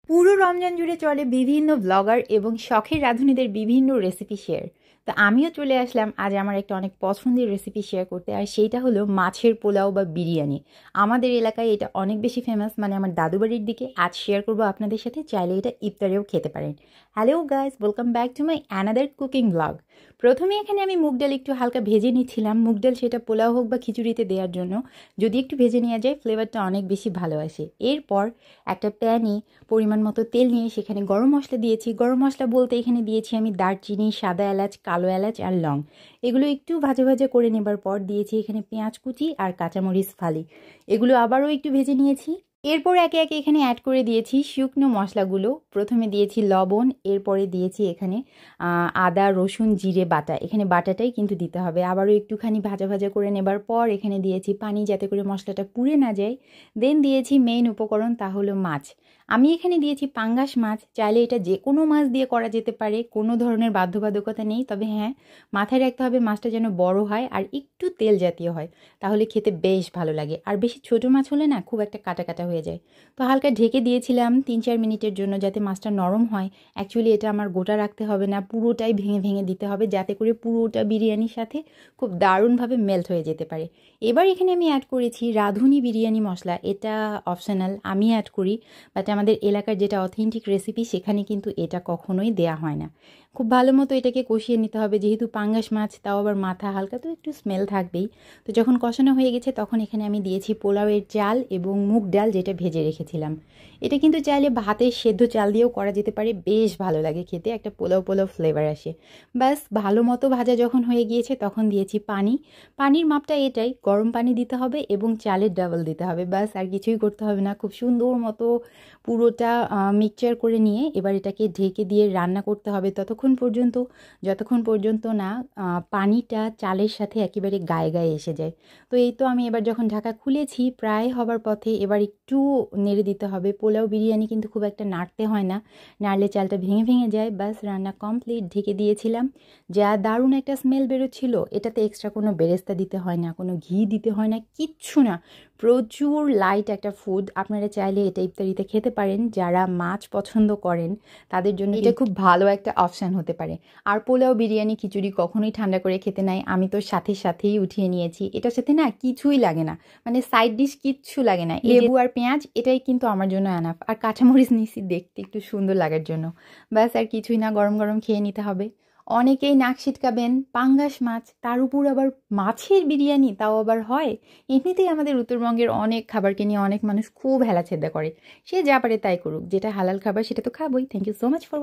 পুরো রমজান জুড়ে চলে বিভিন্ন ব্লগার এবং শখের রাঁধুনিদের বিভিন্ন রেসিপি শেয়ার। তো আমিও চলে আসলাম আজ আমার একটা অনেক পছন্দের রেসিপি শেয়ার করতে, আর সেইটা হলো মাছের পোলাও বা বিরিয়ানি। আমাদের এলাকায় এটা অনেক বেশি ফেমাস, মানে আমার দাদু বাড়ির দিকে। আজ শেয়ার করবো আপনাদের সাথে, চাইলে এটা ইফতারেও খেতে পারেন। Hello guys, welcome back to my another cooking blog. প্রথমে এখানে আমি মুগ ডাল একটু হালকা ভেজে নিচ্ছিলাম। মুগ ডাল সেটা পোলাও হোক বা খিচুড়িতে দেওয়ার জন্য যদি একটু ভেজে নেওয়া যায় ফ্লেভারটা অনেক বেশি ভালো আসে। এরপর একটা প্যানে পরিমাণ মতো তেল নিয়ে সেখানে গরম মশলা দিয়েছি। গরম মশলা বলতে এখানে দিয়েছি আমি দারচিনি, সাদা এলাচ, কালো এলাচ আর লং। এগুলো একটু ভাজা ভাজা করে নেবার পর দিয়েছি এখানে পেঁয়াজ কুচি আর কাঁচামরিচ ফালি। এগুলো আবারও একটু ভেজে নিয়েছি। এরপর একে একে এখানে অ্যাড করে দিয়েছি শুকনো মশলাগুলো। প্রথমে দিয়েছি লবণ, এরপরে দিয়েছি এখানে আদা রসুন জিরে বাটা। এখানে বাটাটাই কিন্তু দিতে হবে। আবারও একটুখানি ভাজা ভাজা করে নেবার পর এখানে দিয়েছি পানি, যাতে করে মশলাটা পুড়ে না যায়। দেন দিয়েছি মেইন উপকরণ, তা হলো মাছ। আমি এখানে দিয়েছি পাঙ্গাস মাছ। চাইলে এটা যে কোনো মাছ দিয়ে করা যেতে পারে, কোনো ধরনের বাধ্যবাধকতা নেই। তবে হ্যাঁ, মাথায় রাখতে হবে মাছটা যেন বড় হয় আর একটু তেল জাতীয় হয়, তাহলে খেতে বেশ ভালো লাগে। আর বেশি ছোটো মাছ হলে না খুব একটা কাটা কাটা হয়ে যায়। তো হালকা ঢেকে দিয়েছিলাম 3-4 মিনিটের জন্য, যাতে মাছটা নরম হয়। অ্যাকচুয়ালি এটা আমার গোটা রাখতে হবে না, পুরোটাই ভেঙে ভেঙে দিতে হবে, যাতে করে পুরোটা বিরিয়ানির সাথে খুব দারুণভাবে মেল্ট হয়ে যেতে পারে। এবার এখানে আমি অ্যাড করেছি রাঁধুনি বিরিয়ানি মশলা। এটা অপশনাল, আমি অ্যাড করি, বাট আমাদের এলাকার যেটা অথেন্টিক রেসিপি সেখানে কিন্তু এটা কখনোই দেয়া হয় না। খুব ভালো মতো এটাকে কষিয়ে নিতে হবে, যেহেতু পাঙ্গাস মাছ, তাও আবার মাথা হালকা, তো একটু স্মেল থাকবেই। তো যখন কষানো হয়ে গেছে তখন এখানে আমি দিয়েছি পোলাওয়ের চাল এবং মুগ ডাল, যেটা ভেজে রেখেছিলাম। এটা কিন্তু চাইলে ভাতের সেদ্ধ চাল দিয়েও করা যেতে পারে, বেশ ভালো লাগে খেতে, একটা পোলাও পোলাও ফ্লেভার আসে। ব্যাস ভালো মতো ভাজা যখন হয়ে গিয়েছে তখন দিয়েছি পানি। পানির মাপটা এটাই, গরম পানি দিতে হবে এবং চালের ডাবল দিতে হবে। ব্যাস আর কিছুই করতে হবে না। খুব সুন্দর মতো পুরোটা মিক্সচার করে নিয়ে এবার এটাকে ঢেকে দিয়ে রান্না করতে হবে যতক্ষণ পর্যন্ত না পানিটা চালের সাথে একেবারে গায়ে গায়ে এসে যায়। তো এই তো আমি এবার যখন ঢাকা খুলেছি প্রায় হবার পথে, এবার একটু নেড়ে দিতে হবে। পোলাও বিরিয়ানি কিন্তু খুব একটা নাড়তে হয় না, নাড়লে চালটা ভেঙে ভেঙে যায়। ব্যাস রান্না কমপ্লিট, ঢেকে দিয়েছিলাম। যা দারুণ একটা স্মেল বেরোচ্ছিল। এটাতে এক্সট্রা কোনো বেরেস্তা দিতে হয় না, কোনো ঘি দিতে হয় না, কিচ্ছু না। প্রচুর লাইট একটা ফুড। আপনারা চাইলে এটা ইফতারিতে খেতে পারেন। যারা মাছ পছন্দ করেন তাদের জন্য এটা খুব ভালো একটা অপশান হতে পারে। আর পোলাও বিরিয়ানি খিচুড়ি কখনোই ঠান্ডা করে খেতে নাই, আমি তো সাথেই উঠিয়ে নিয়েছি। এটার সাথে না কিছুই লাগে না, মানে সাইড ডিশ কিচ্ছু লাগে না। লেবু আর পেঁয়াজ এটাই কিন্তু আমার জন্য এনাফ। আর কাঁচামরিচ নিছি দেখতে একটু সুন্দর লাগার জন্য। ব্যাস আর কিছুই না, গরম গরম খেয়ে নিতে হবে। অনেকেই নাক ছিটকাবেন, পাঙ্গাস মাছ, তার উপর আবার মাছের বিরিয়ানি, তাও আবার হয়। এমনিতেই আমাদের উত্তরবঙ্গের অনেক খাবারকে নিয়ে অনেক মানুষ খুব হেলাছেদা করে। সে যা পারে তাই করুক, যেটা হালাল খাবার সেটা তো খাবোই। Thank you so much for